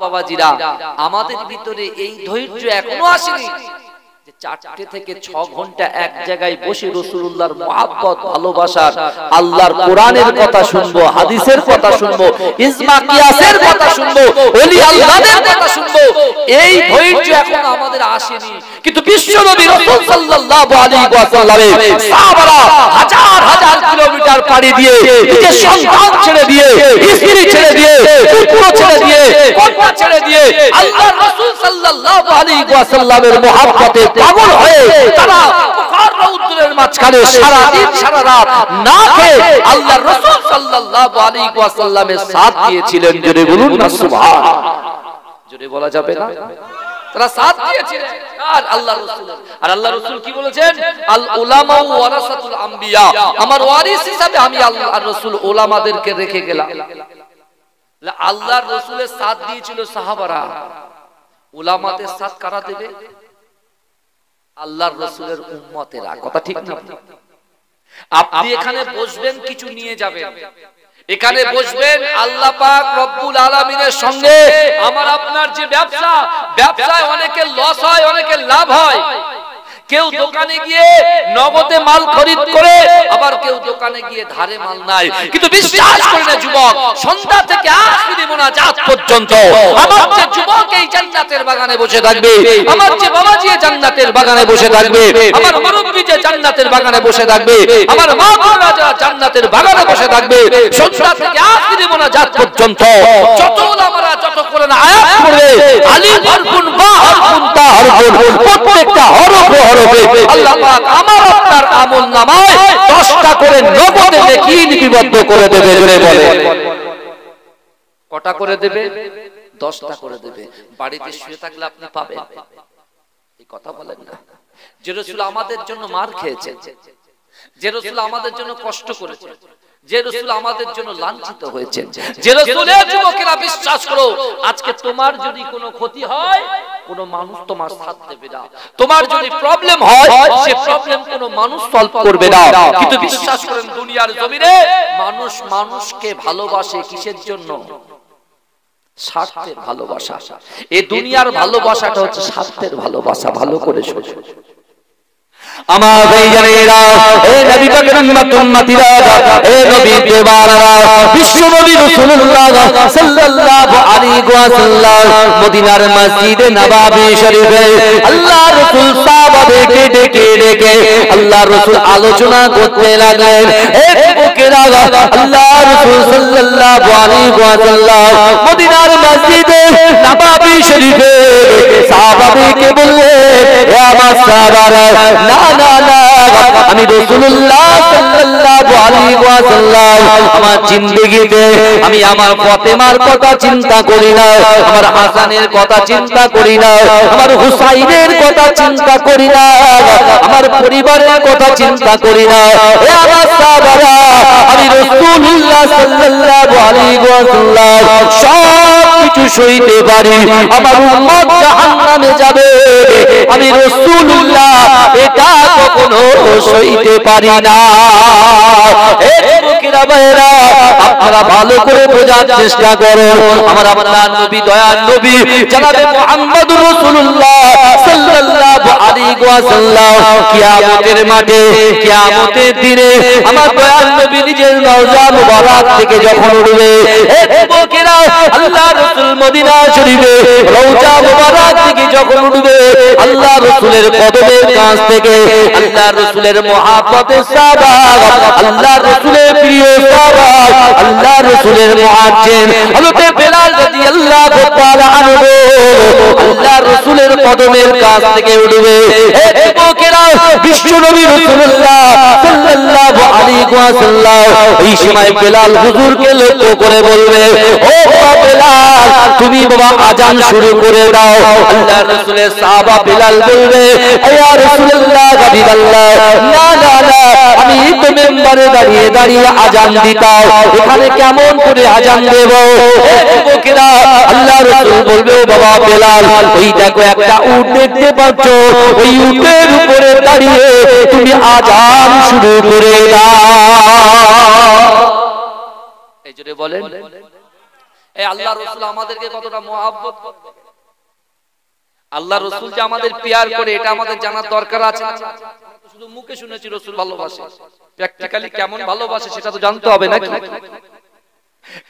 বাবাজিরা, আমাদের ভিতরে এই ধৈর্য এখনো আসেনি যে 4 থেকে 6 ঘন্টা এক জায়গায় বসে রাসূলুল্লাহর মহব্বত, ভালোবাসার, আল্লাহর কোরআনের কথা শুনবো, হাদিসের কথা শুনবো, ইজমা কিয়াসের কথা শুনবো, ওলি আল্লাহদের কথা শুনবো। এই ধৈর্য এখনো আমাদের আসেনি। কিন্তু বিশ্বনবী রাসূল সাল্লাল্লাহু আলাইহি ওয়াসাল্লামের সাহাবারা হাজার হাজার কিলোমিটার পাড়ি দিয়ে, নিজের সন্তান ছেড়ে দিয়ে, স্ত্রী ছেড়ে দিয়ে, পুত্র ছেড়ে দিয়ে, কন্যা ছেড়ে দিয়ে আল্লাহর রাসূল সাল্লাল্লাহু আলাইহি ওয়াসাল্লামের মহব্বতে পাগল হয়ে তারা বুখার রৌদ্রের মাঝখানে সারা দিন সারা রাত না খেয়ে আল্লাহর রাসূল সাল্লাল্লাহু আলাইহি ওয়াসাল্লামের সাথ দিয়েছিলেন। জোরে বলুন না সুবহানাল্লাহ। জোরে বলা যাবে না? তারা সাথ দিয়েছিলেন আর আল্লাহর রাসূল। আর আল্লাহর রাসূল কি বলেছেন? আল উলামা ওয়ারাসাতুল আম্বিয়া, আমার ওয়ারিস হিসাবে আমি আল্লাহর রাসূল উলামাদেরকে রেখে গেলাম। আল্লাহর রাসূলের সাথ দিয়েছিল সাহাবারা, উলামাদের সাথ কারা দেবে? আল্লাহর রাসূলের উম্মতেরা। কথা ঠিক না? আপনি এখানে বসবেন, কিছু নিয়ে যাবেন, এখানে বসবেন, আল্লাহ পাক রব্বুল আলামিনের সঙ্গে আমার আপনার যে ব্যবসা, ব্যবসায় অনেকের লস হয়, অনেকের লাভ হয়। কেউ দোকানে গিয়ে নগদে মাল খরিদ করে, আবার কেউ দোকানে গিয়ে ধারে মাল নাই। কিন্তু বিশ্বাস করে না যুবক, সন্ধ্যা থেকে আখিরি মুনাজাত পর্যন্ত আমার যে যুবক এই জান্নাতের বাগানে বসে থাকবে, আমার যে বাবাজি জান্নাতের বাগানে বসে থাকবে, আমার মুরব্বি যে জান্নাতের বাগানে বসে থাকবে, আমার মা বোনেরা যারা জান্নাতের বাগানে বসে থাকবে, সন্ধ্যা থেকে আখিরি মুনাজাত পর্যন্ত যত ওলামারা যত কোরআন আয়াত পড়বে, আলিফ হারফুন বা হারফুন তা হারফুন, প্রত্যেকটা হরফে হরফে আল্লাহ পাক আমার আপনার আমলনামায় 10টা করে নগদে নেকি লিপিবদ্ধ করে দেবে। জোরে বলে কটা করে দেবে? 10টা করে দেবে। বাড়িতে শুয়ে থাকলে আপনি পাবেন? এই কথা বলেন না। যে রাসূল আমাদের জন্য মার খেয়েছেন, যে রাসূল আমাদের জন্য কষ্ট করেছেন, যে রাসূল আমাদের জন্য লাঞ্ছিত হয়েছেন, যে রাসূলের যুবকেরা বিশ্বাস করো, আজকে তোমার যদি কোনো ক্ষতি হয়, কোনো মানুষ তোমার সাথ দেবে না। তোমার যদি প্রবলেম হয়, সে প্রবলেম কোনো মানুষ সলভ করবে না। কিন্তু বিশ্বাস করেন, দুনিয়ার জমিনে মানুষ মানুষকে ভালোবাসে কিসের জন্য? স্বার্থের ভালোবাসা। এই দুনিয়ার ভালোবাসাটা হচ্ছে স্বার্থের ভালোবাসা। ভালো করে শোনো আমার ভাইজানেরা, হে নবী পাক রহমাতুল উম্মতিরা, হে নবী দেওয়ানারা, বিশ্ব নবী রাসূলুল্লাহ সাল্লাল্লাহু আলাইহি ওয়াসাল্লাম মদিনার মসজিদে নববী শরীফে আল্লাহ রাসূল সাহাবাদেরকে ডেকে ডেকে আল্লাহ রাসূল আলোচনা করতে লাগলেন। হে যুবকেরা, আল্লাহ রাসূল সাল্লাল্লাহু আলাইহি ওয়াসাল্লাম মদিনার মসজিদে নববী শরীফে সাহাবাদেরকে বললেন, হে আমার সাহাবারা, না না না, আমি রাসূলুল্লাহ সাল্লাল্লাহু আলাইহি ওয়াসাল্লাম আমার জিন্দেগিতে আমি আমার ফাতেমার কথা চিন্তা করি না, আমার হাসানের কথা চিন্তা করি না, আমার হুসাইনের কথা চিন্তা করি না, আমার পরিবারের কথা চিন্তা করি না। হে আমার সাহাবারা, আমি রাসূলুল্লাহ সাল্লাল্লাহু আলাইহি ওয়াসাল্লাম সব কিছু সইতে পারি, আমার উম্মত জাহান্নামে যাবে, আমি রাসূলুল্লাহ এটা কখনো সইতে পারি না। হে যুবকেরা ভাইরা, আপনারা ভালো করে বোঝার চেষ্টা করুন। আমার আপনার নবী, দয়ার নবী জনাবে মুহাম্মদুর রাসূলুল্লাহ সাল্লাল্লাহু আলাইহি ওয়াসাল্লাম কিয়ামতের মাঠে, কিয়ামতের দিনে আমার দয়ার নবী নিজের রওজা মুবারক থেকে যখন উঠবে, হে যুবকেরা, আল্লাহ রাসূল মদিনা শরীফে রওজা মুবারক থেকে যখন উঠবে, আল্লাহ রাসূলের কদমের কাছ থেকে আল্লাহ রাসূলের মহব্বতের সাহাবা, আল্লাহ রাসূলের প্রিয় সাহাবা, আল্লাহ রাসূলের মুআজ্জিন হযরত বেলাল রাদিয়াল্লাহু তাআলা আনহু আল্লাহ রাসূলের কদমের কাছ থেকে উঠবে। হে যুবকেরা, বিশ্ব নবী রাসূলুল্লাহ সাল্লাল্লাহু আলাইহি ওয়াসাল্লাম এই সময় বেলাল হুজুরকে লক্ষ্য করে বলবে, ও বেলাল, তুমি বাবা আযান শুরু করে দাও। আল্লাহ রাসূলের সাহাবা বেলাল বলবে, ইয়া রাসূলুল্লাহ, হাবিবাল্লাহ, না না না, আমি তো মিম্বরে দাঁড়িয়ে দাঁড়িয়ে আযান দিতাম, এখানে কেমন করে আযান দেব? হে যুবকেরা, আল্লাহ রাসূল বলবে, বাবা বেলাল, ওই দেখো একটা উট দেখতে পাচ্ছ, ওই উটের উপরে দাঁড়িয়ে তুমি আযান শুরু করে দাও। এই জোরে বলেন, এই আল্লাহ রাসূল আমাদেরকে কতটা মহব্বত করবে, আল্লাহ রাসূল যে আমাদের প্যার করে এটা আমাদের জানার দরকার আছে। শুধু মুখে শুনেছি রাসূল ভালোবাসে, প্র্যাকটিক্যালি কেমন ভালোবাসে সেটা তো জানতে হবে নাকি?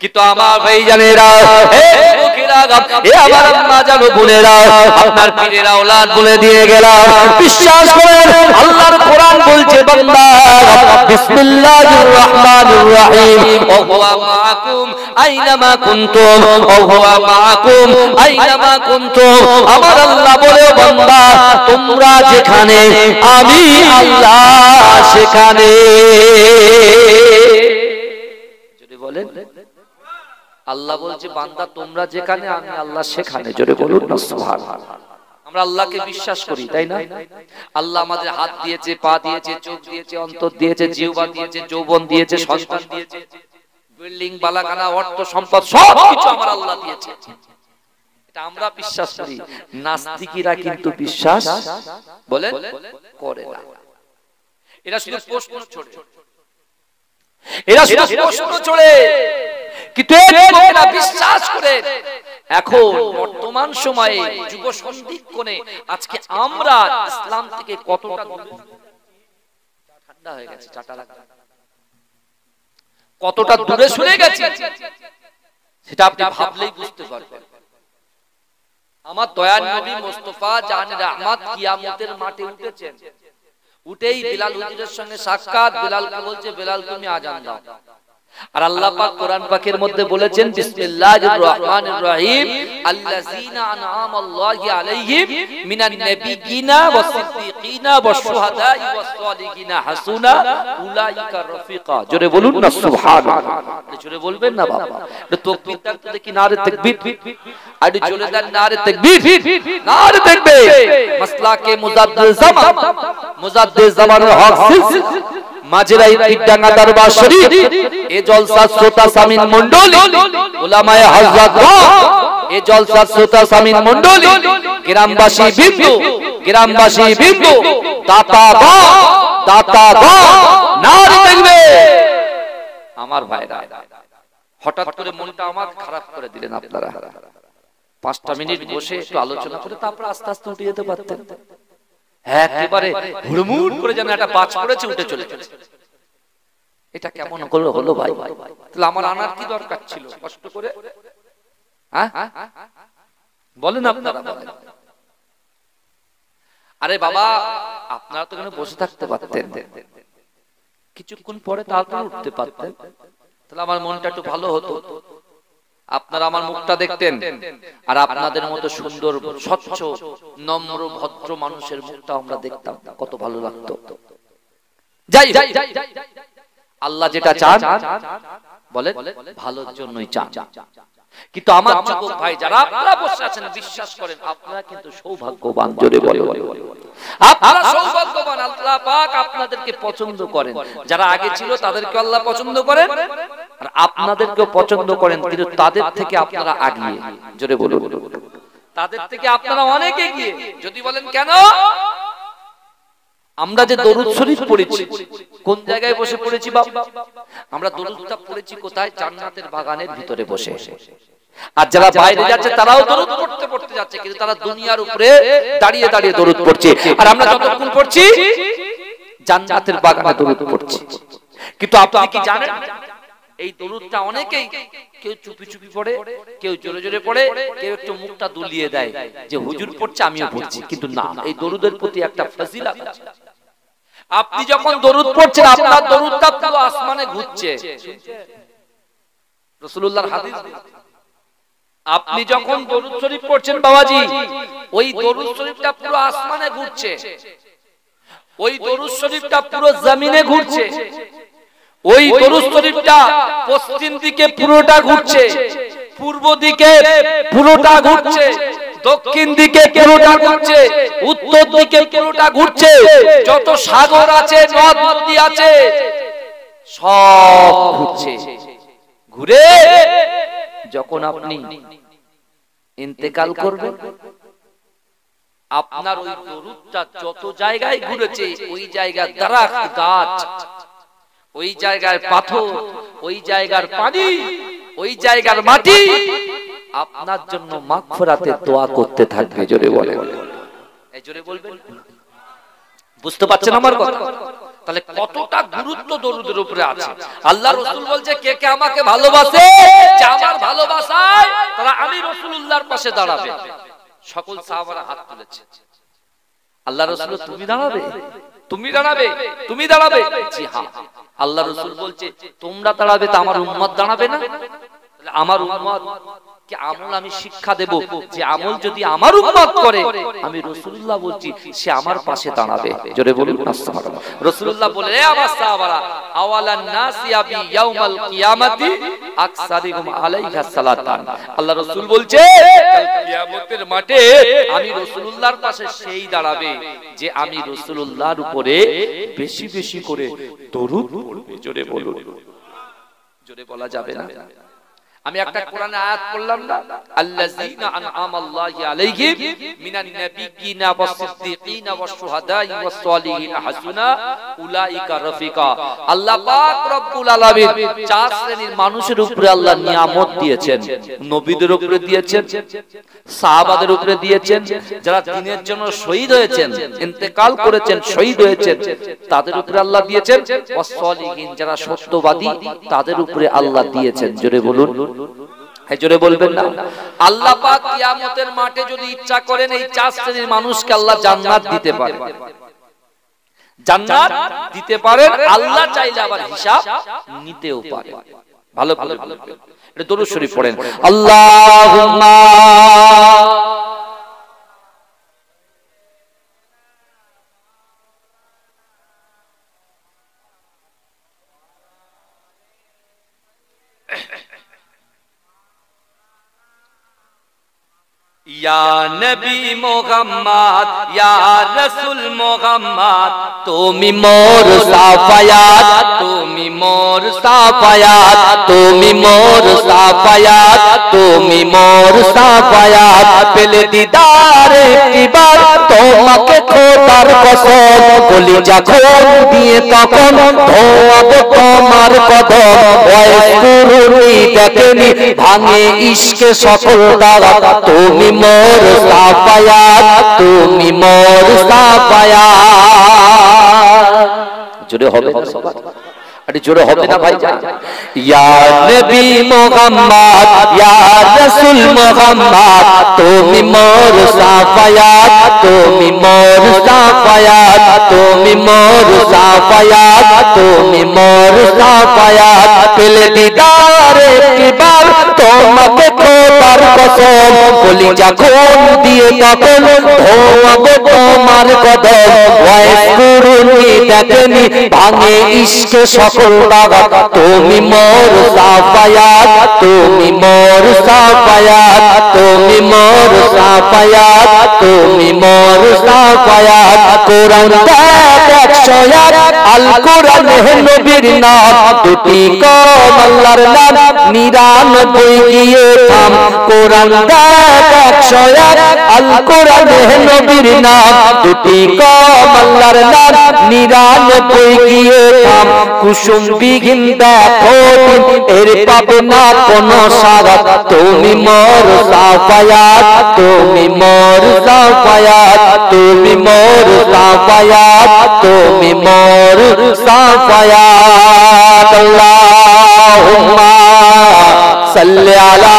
কিন্তু আমার ভাইজানেরা, হে মুখেরা, হে আমার আম্মা জানো বোনেরা, আপনার পীরের আওলাদ বলে দিয়ে গেলাম, বিশ্বাস করেন আল্লাহর কোরআন বলছে বান্দা বিসমিল্লাহির রাহমানির রহিম, ওয়া হুয়া মাআকুম আইনামা কুনতুম, ওয়া হুয়া মাআকুম আইনামা কুনতুম। আমার আল্লাহ বলে বান্দা তোমরা যেখানে আমি আল্লাহ সেখানে। যদি বলেন আল্লাহ বলছে বান্দা তোমরা যেখানে আমি আল্লাহ সেখানে। জোরে বলুন না সুবহানাল্লাহ। আমরা আল্লাহকে বিশ্বাস করি, তাই না? আল্লাহ আমাদের হাত দিয়েছে, পা দিয়েছে, চোখ দিয়েছে, অন্তর দিয়েছে, জিহ্বা দিয়েছে, যৌবন দিয়েছে, সন্তান দিয়েছে, বিল্ডিং বালাখানা অর্থ সম্পদ সবকিছু আমার আল্লাহ দিয়েছে। এটা আমরা বিশ্বাস করি, নাস্তিকীরা কিন্তু বিশ্বাস বলেন করে না। এরা শুধু প্রশ্ন ছোড়ে, এরা শুধু প্রশ্ন ছোড়ে, কিন্তু এরা বিশ্বাস করে। এখন বর্তমান সময়ে যুব সন্ধিক্ষণে আজকে আমরা ইসলাম থেকে কতটা ঠান্ডা হয়ে গেছে, চাটা লাগা কতটা দূরে সরে গেছে সেটা আপনি ভাবলেই বুঝতে পারবেন। আমার দয়ার নবী মুস্তাফা জানে রহমত কিয়ামতের মাঠে উঠেছেন, উঠেই বিলাল হুজুরের সঙ্গে সাক্ষাৎ। বিলালকে বলছে বেলাল তুমি আজান দাও। আর আল্লাহ পাক কোরআন পাকের মধ্যে বলেছেন বিসমিল্লাহির রহমানির রহিম, আল্লাযীনা আনআমা আল্লাহু আলাইহিম মিনান নাবিয়্যিনা ওয়াস সিদ্দীকিনা ওয়াস শুহাদাই ওয়াস সালিহিনা হাসুনা উলাইকা রাফিকা। জোরে বলুন না সুবহানাল্লাহ। জোরে বলবেন না বাবা, এটা তাকবীর তো দেখি, নারে তাকবীর, আর জোরে দেন নারে তাকবীর, নারে তাকবীর। মাসলাকে মুজাদ্দিদ জামানের হক মাঝরাই টিকডাঙ্গা দরবার শরীফ এ জলসা শ্রোতা সামিন মণ্ডলী, উলামায়ে হযরত এ জলসা শ্রোতা সামিন মণ্ডলী, গ্রামবাসী বিন্দু দাতা বা নারে তাকবীর। আমার ভাইরা, হঠাৎ করে মনটা আমার খারাপ করে দিলেন আপনারা। 5টা মিনিট বসে একটু আলোচনা করে তারপর আস্তে আস্তে উঠে যেতে পারতেন। একেবারে হুড়মুড় করে যেন একটা বাজ পড়েছে, উঠে চলে গেছে। এটা কেমন হলো ভাই? তাহলে আমার আনার কি দরকার ছিল কষ্ট করে? বলেন আপনারা, বলেন। আরে বাবা, আপনারা তো এখানে বসে থাকতে পারতেন, কিছুক্ষণ পরে তাড়াতাড়ি উঠতে পারতেন, তাহলে আমার মনটা একটু ভালো হতো। আপনারা আমার মুখটা দেখতেন, আর আপনাদের মতো সুন্দর স্বচ্ছ নম্র ভদ্র মানুষের মুখটা আমরা দেখতাম, কত ভালো লাগতো। যাই আল্লাহ যেটা চান বলেন ভালোর জন্যই চান। কিন্তু আমার যুবক ভাই যারা আপনারা বসে আছেন, বিশ্বাস করেন আপনারা কিন্তু সৌভাগ্যবান। জোরে বলেন আপনারা সৌভাগ্যবান। আল্লাহ পাক আপনাদেরকে পছন্দ করেন, যারা আগে ছিল তাদেরকে আল্লাহ পছন্দ করেন, আর আপনাদেরকেও পছন্দ করেন, কিন্তু তাদের থেকে আপনারা এগিয়ে। জোরে বলুন, তাদের থেকে আপনারা অনেক এগিয়ে। যদি বলেন কেন? আমরা যে দরুদ শরীফ পড়েছি কোন জায়গায় বসে পড়েছি বাবা? আমরা দরুদটা পড়েছি কোথায়? জান্নাতের বাগানের ভিতরে বসে। আর যারা বাইরে যাচ্ছে তারাও দরুদ পড়তে যাচ্ছে, কিন্তু তারা দুনিয়ার উপরে দাঁড়িয়ে দাঁড়িয়ে দরুদ পড়ছে। আর আমরা যতক্ষণ পড়ছি জান্নাতের বাগানে দরুদ পড়ছি। কিন্তু আপনি কি জানেন এই দরুদটা অনেকেই, কেউ চুপি চুপি পড়ে, কেউ জোরে জোরে পড়ে, কেউ একটু মুখটা দুলিয়ে দেয় যে হুজুর পড়ছে আমিও পড়ছি, কিন্তু না, এই দরুদের প্রতি একটা ফজিলত আছে। আপনি যখন দরুদ পড়ছেন আপনার দরুদটা পুরো আসমানে ঘুরছে। রাসূলুল্লাহর হাদিস, আপনি যখন দরুদ শরীফ পড়ছেন বাবাজি, ওই দরুদ শরীফটা পুরো আসমানে ঘুরছে, ওই দরুদ শরীফটা পুরো জমিনে ঘুরছে, ওই দরুদ শরীফটা পশ্চিম দিকে পুরোটা ঘুরছে, পূর্ব দিকে পুরোটা ঘুরছে, দক্ষিণ দিকে পুরোটা ঘুরছে, উত্তর দিকে পুরোটা ঘুরছে, যত সাগর আছে নদ নদী আছে সব ঘুরছে। ঘুরে যখন আপনি ইন্তেকাল করবেন, আপনার ওই দরুদটা যত জায়গায় ঘুরেছে, ওই জায়গার দারাখ গাছ, ওই জায়গার পাথর, ওই জায়গার পানি ওই জায়গার মাটি আপনার জন্য মাগফিরাতের দোয়া করতে থাকবে। জোরে বলে, এই জোরে বলবেন। বুঝতে পারছেন আমার কথা? তাহলে কতটা গুরুত্ব দরুদের উপরে আছে। আল্লাহ রাসূল বলছে কে কে আমাকে ভালোবাসে, যে আমার ভালোবাসায় তারা আমি রাসূলুল্লাহর পাশে দাঁড়াবে। সকল সাহাবারা হাত তুলেছে। আল্লাহ রাসূল তুমি দাঁড়াবে, তুমি দাঁড়াবে, তুমি দাঁড়াবে? জি হ্যাঁ। আল্লাহ রাসূল বলছে তোমরা দাঁড়াবে তো আমার উম্মত দাঁড়াবে না? তাহলে আমার উম্মত কি আমল আমি শিক্ষা দেব, যে আমল যদি আমার উম্মত করে আমি রাসূলুল্লাহ বলছি সে আমার পাশে দাঁড়াবে। জোরে বলুন সুবহানাল্লাহ। রাসূলুল্লাহ বলে এ আমার সাহাবারা আওয়ালান নাসি আবি ইয়াউমাল কিয়ামাতি আকসারিহুম আলাইহা সালাতান। আল্লাহ রাসূল বলছে কাল কিয়ামতের মাঠে আমি রাসূলুল্লাহর পাশে সেই দাঁড়াবে যে আমি রাসূলুল্লাহর উপরে বেশি বেশি করে দরুদ পড়বে। জোরে বলুন, জোরে বলা যাবে না? আমি একটা কোরআনে আয়াত পড়লাম না, আল্লাযীনা আনআমাল্লাহু আলাইহিম মিনান নাবিয়্যিনা ওয়াস-সিদ্দীকিনা ওয়াশ-শুহাদাই ওয়াস-সালিহিনা হাসুনা উলাইকা রাফিকা। আল্লাহ পাক রব্বুল আলামিন চার শ্রেণীর মানুষের উপরে আল্লাহ নিয়ামত দিয়েছেন। নবীদের উপরে দিয়েছেন, সাহাবাদের উপরে দিয়েছেন, যারা দ্বীনের জন্য শহীদ হয়েছেন, ইন্তেকাল করেছেন, শহীদ হয়েছেন, তাদের উপরে আল্লাহ দিয়েছেন। ওয়াস-সালিহিন যারা সত্যবাদী তাদের উপরে আল্লাহ দিয়েছেন। জোরে বলুন, জোরে বলবেন না? আল্লাহ পাক কিয়ামতের মাঠে যদি ইচ্ছা করেন এই চার শ্রেণীর মানুষকে আল্লাহ জান্নাত দিতে পারেন, জান্নাত দিতে পারেন। আল্লাহ চাইলে আবার হিসাব নিতেও পারেন। ভালো ভালো বলবেন। এটা দরুদ শরীফ পড়েন, আল্লাহুম্মা ইয়া নবী মুহাম্মদ ইয়া রাসূল মুহাম্মদ তুমি মোর সাফায়াত, তুমি মোর সাফায়াত, তুমি মোর সাফায়াত, তুমি মোর সাফায়াত। পেলে দিদারে একবার তোমাকে খোদার কসম, কলিজা খুন দিয়ে তখন ধোয়াবো তোমার কদম। ওয়াইকুরুনি দেখেনি ভাঙে ইশকে সকল দাগ, তুমি মোর সাফায়াত, তুমি মোর সাফায়াত। জোরে হবে না সবাই? আরে জোরে হবে না ভাইজান? ইয়া নবী মুহাম্মদ ইয়া রাসূল মুহাম্মদ তুমি মোর সাফায়াত, তুমি মোর সাফায়াত, তুমি মোর সাফায়াত, তুমি মোর সাফায়াত। পেলে দিদারে একবার তোমাকে খোদার কসম, কলিজা খুন দিয়ে তখন ধোয়াবো তোমার কদম। ওয়াইকুরুনি দেখেনি ভাঙে ইশকে সকল দাগ, তুমি মোর সাফায়াত, তুমি মোর সাফায়াত, তুমি মোর সাফায়াত, তুমি মোর সাফায়াত। কোরআন দেখ 101 আল কোরআন নবীর নাম, দুটি কম আল্লাহর নাম 99 গিয়ে থাম। কোরআন দেখ 101 আল কোরআন নবীর নাম, দুটি কম আল্লাহর নাম 99 গিয়ে থাম। কুসুম বিঘিন দেখো এর পাবে না কোনো সারাত, তুমি মোর সাফায়াত, তুমি মোর সাফায়াত, তুমি মোর সাফায়াত, তুমি মোর সাফায়াত। আল্লাহুম্মা সাল্লি আলা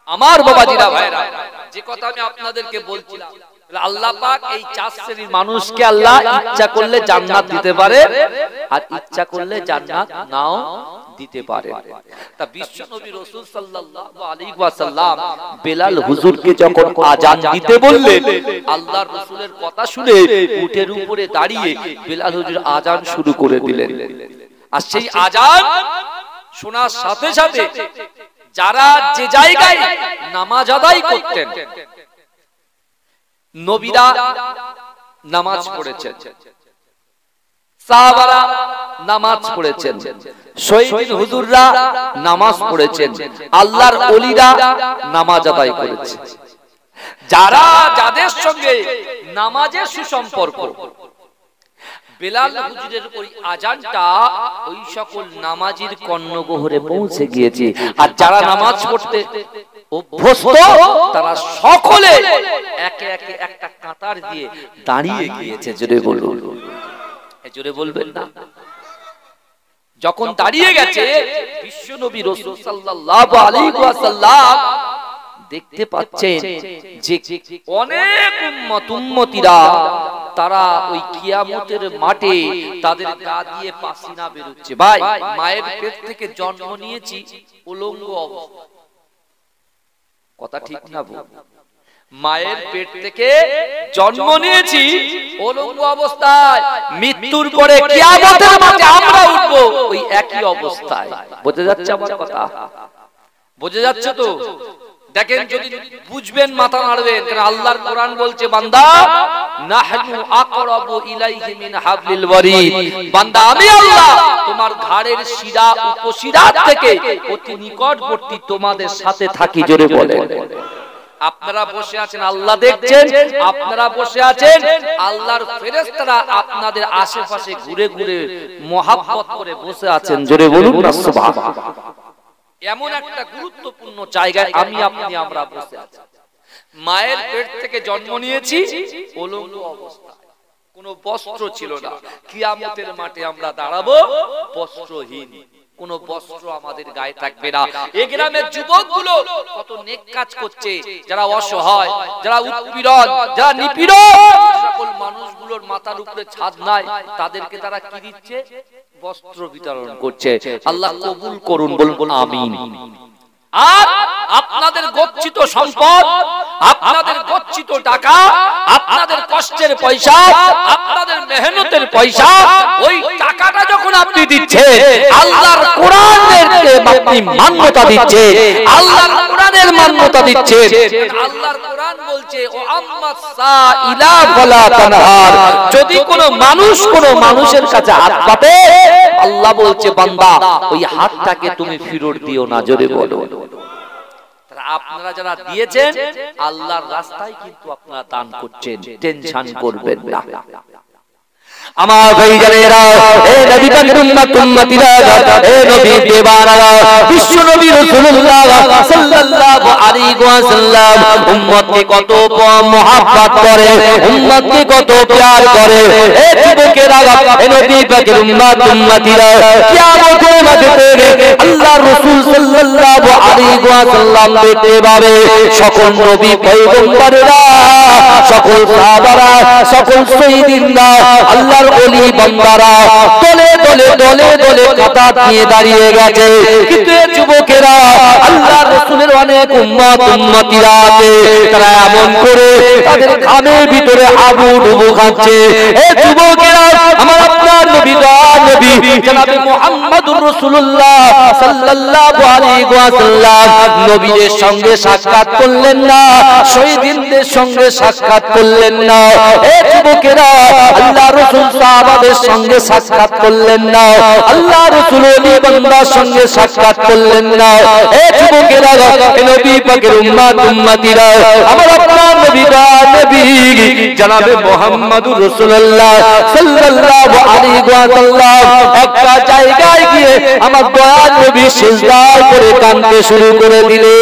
আমার বাবাজিরা ভাইরা, যে কথা আমি আপনাদেরকে বলছিলাম, আল্লাহ পাক এই চার শ্রেণীর মানুষকে আল্লাহ ইচ্ছা করলে জান্নাত দিতে পারে আর ইচ্ছা করলে জান্নাত নাও দিতে পারে। তা বিশ্ব নবী রাসূল সাল্লাল্লাহু আলাইহি ওয়াসাল্লাম বেলাল হুজুরকে যখন আযান দিতে বললেন, আল্লাহর রাসূলের কথা শুনে উটের উপরে দাঁড়িয়ে বেলাল হুজুর আযান শুরু করে দিলেন। আর সেই আযান শোনার সাথে সাথে যারা যে জায়গায় নামাজ আদায় করতেন, নবীরা নামাজ পড়েছেন, সাহাবারা নামাজ পড়েছেন, শহীদ হুজুররা নামাজ পড়েছেন, আল্লাহর ওলিরা নামাজ আদায় করেছেন। যারা যাদের সঙ্গে নামাজের সুসম্পর্ক, বেলাল হুজুরের ওই আজানটা ওই সকল নামাজির কর্ণগহরে পৌঁছে গিয়েছে। আর যারা নামাজ পড়তে অভ্যস্ত তারা সকলে একে একে একটা কাতার দিয়ে দাঁড়িয়ে গিয়েছে। জোরে বলুন, জোরে বলবেন না? যখন দাঁড়িয়ে গেছে বিশ্বনবী রাসূল সাল্লাল্লাহু আলাইহি ওয়াসাল্লাম দেখতে পাচ্ছেন যে অনেক উম্মতিরা তারা ওই কিয়ামতের মাঠে তাদের গা দিয়ে পাসিনা বেরোচ্ছে। ভাই, মায়ের পেট থেকে জন্ম নিয়েছি উলঙ্গ অবস্থায়, কথা ঠিক না? মায়ের পেট থেকে জন্ম নিয়েছি উলঙ্গ অবস্থায়, মৃত্যুর পরে কিয়ামতের মাঠে আমরা উঠবো ওই একই অবস্থায়। বোঝা যাচ্ছে আমার কথা? বোঝা যাচ্ছে তো? দেখেন, যদি বুঝবেন মাথা নাড়বেন, কারণ আল্লাহর কোরআন বলছে বান্দা নাহনু আকরাবু ইলাইহি মিন হাবলিল ওয়ারিদ, বান্দা আমি আল্লাহ তোমার ঘাড়ের শিরা উপশিরা থেকে অতি নিকটবর্তী তোমাদের সাথে থাকি। জোরে বলেন। আপনারা বসে আছেন, আল্লাহ দেখছেন, আপনারা বসে আছেন, আল্লাহর ফেরেশতারা আপনাদের আশেপাশে ঘুরে ঘুরে মহব্বত করে বসে আছেন। জোরে বলুন না সুবহানাল্লাহ। এমন একটা গুরুত্বপূর্ণ জায়গায় আমি আপনি আমরা বসে আছি। মায়ের পেট থেকে জন্ম নিয়েছি উলঙ্গ অবস্থায়, কোনো বস্ত্র ছিল না। কিয়ামতের মাঠে আমরা দাঁড়াবো বস্ত্রহীন, কোনো বস্ত্র আমাদের গায়ে থাকবে না। এই গ্রামের যুবকগুলো কত নেক কাজ করছে, যারা অসহায়, যারা উৎপীড়ন, যারা নিপীড়ন, সকল মানুষগুলোর মাথার উপরে ছাদ নাই, তাদেরকে তারা কি দিচ্ছে? বস্ত্র বিতরণ করছে। আল্লাহ কবুল করুন, বলুন আমিন। আর আপনাদের গচ্ছিত সম্পদ, আপনাদের গচ্ছিত টাকা, আপনাদের কষ্টের পয়সা, আপনাদের মেহনতের পয়সা, ওই টাকাটা যখন আপনি দিচ্ছেন আল্লাহর কোরআনের আপনি মান্যতা দিচ্ছেন, আল্লাহর কোরআনের মান্যতা দিচ্ছেন। আল্লাহর কোরআন বলছে ও আম্মাস সাইলা ফালা তানহার, যদি কোনো মানুষ কোনো মানুষের কাছে হাত পাতে আল্লাহ বলছে বান্দা ওই হাতটাকে তুমি ফিরত দিও না। জোরে বলো। আপনারা যারা দিয়েছেন আল্লাহর রাস্তায় কিন্তু আপনারা দান করছেন, টেনশন করবেন না। আমার ভাইজানেরা, এ নবী পাকের উম্মতিরা, এ নবী দেওয়ানারা, বিশ্ব নবী রাসূলুল্লাহ সাল্লাল্লাহু আলাইহি ওয়াসাল্লাম উম্মতকে কত মহব্বত করে, উম্মতকে কত প্যার করে। এ যুবকেরা, এ নবী পাকের উম্মতিরা, কিয়ামতের মাঠে আল্লাহর রাসূল সাল্লাল্লাহু আলাইহি ওয়াসাল্লাম দেখতে পাবে সকল নবী পয়গম্বরেরা, সকল সাহাবারা, সকল শহীদিনরা, আল্লাহর ওলি বান্দারা দলে দলে দলে দলে কাতার দিয়ে দাঁড়িয়ে গেছে। কিন্তু যুবকেরা, আল্লাহর রাসূলের অনেক উম্মতিরা আছে, তারা এমন করে তাদের ঘামের ভিতরে হাবুডুবু খাচ্ছে। এ যুবকেরা, আমার আপনার নবী জনাবে মুহাম্মদুর রাসূলুল্লাহ সাল্লাল্লাহু আলাইহি ওয়াসাল্লাম নবীর সঙ্গে সাক্ষাৎ করলেন না, শহীদদের সঙ্গে সাক্ষাৎ করলেন না। এ যুবকেরা, আল্লাহর রাসূল সাহাবাদের সঙ্গে সাক্ষাৎ করলেন না, আল্লাহ রাসূল ওলি বান্দার সঙ্গে সাক্ষাৎ করলেন না। এ যুবকেরা, নবী পাকের উম্মতিরা, আমার আপনার নবী জনাবে মুহাম্মদুর রাসূলুল্লাহ সাল্লাল্লাহু আলাইহি ওয়াসাল্লাম একটা জায়গায় গিয়ে আমার দয়ার নবী সিজদায় করে কাঁদতে শুরু করে দিলেন।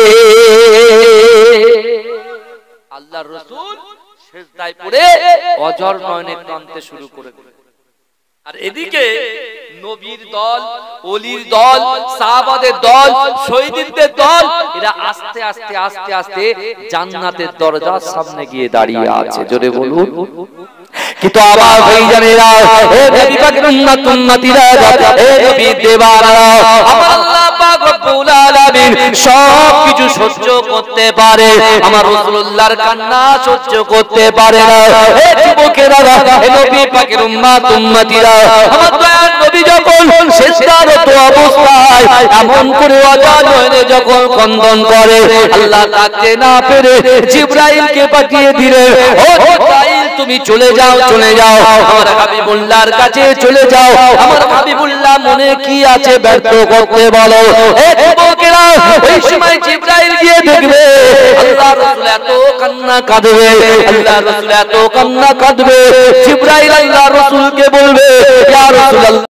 আল্লাহর রাসূল সিজদায় পড়ে অঝর নয়নে কাঁদতে শুরু করে দিলেন। আর এদিকে নবীর দল, ওলির দল, সাহাবাদের দল, শহীদদের দল, এরা আস্তে আস্তে আস্তে আস্তে জান্নাতের দরজার সামনে গিয়ে দাঁড়িয়ে আছে। জোরে বলুন। কিন্তু আমার ভাইজানেরা, হে নবী পাকের উম্মতিরা, হে নবী দেওয়ানারা, আমার আল্লাহ পাক রব্বুল আলামিন সব কিছু সহ্য করতে পারে, আমার রাসূলুল্লাহর কান্না সহ্য করতে পারে না। হে যুবকেরা, হে নবী পাকের উম্মতিরা, আমার দয়ার নবী যখন সিজদারত অবস্থায় এমন করে অজান হয়ে যখন ক্রন্দন করে, আল্লাহ তাকে না পেরে জিবরাইলকে পাঠিয়ে দিলেন। ও জিবরাইল, তুমি চলে যাও আমার হাবিবুল্লাহর কাছে চলে যাও। আমার হাবিবুল্লাহ মনে কি আছে ব্যর্থ করতে বলো। এই যুবকেরা ওই সময় জিবরাইল গিয়ে দেখবে আল্লাহর রাসূল এত কান্না কাঁদবে, আল্লাহর রাসূল এত কান্না কাঁদবে। জিবরাইল আল্লাহর রাসূলকে বলবে ইয়া রাসূলুল্লাহ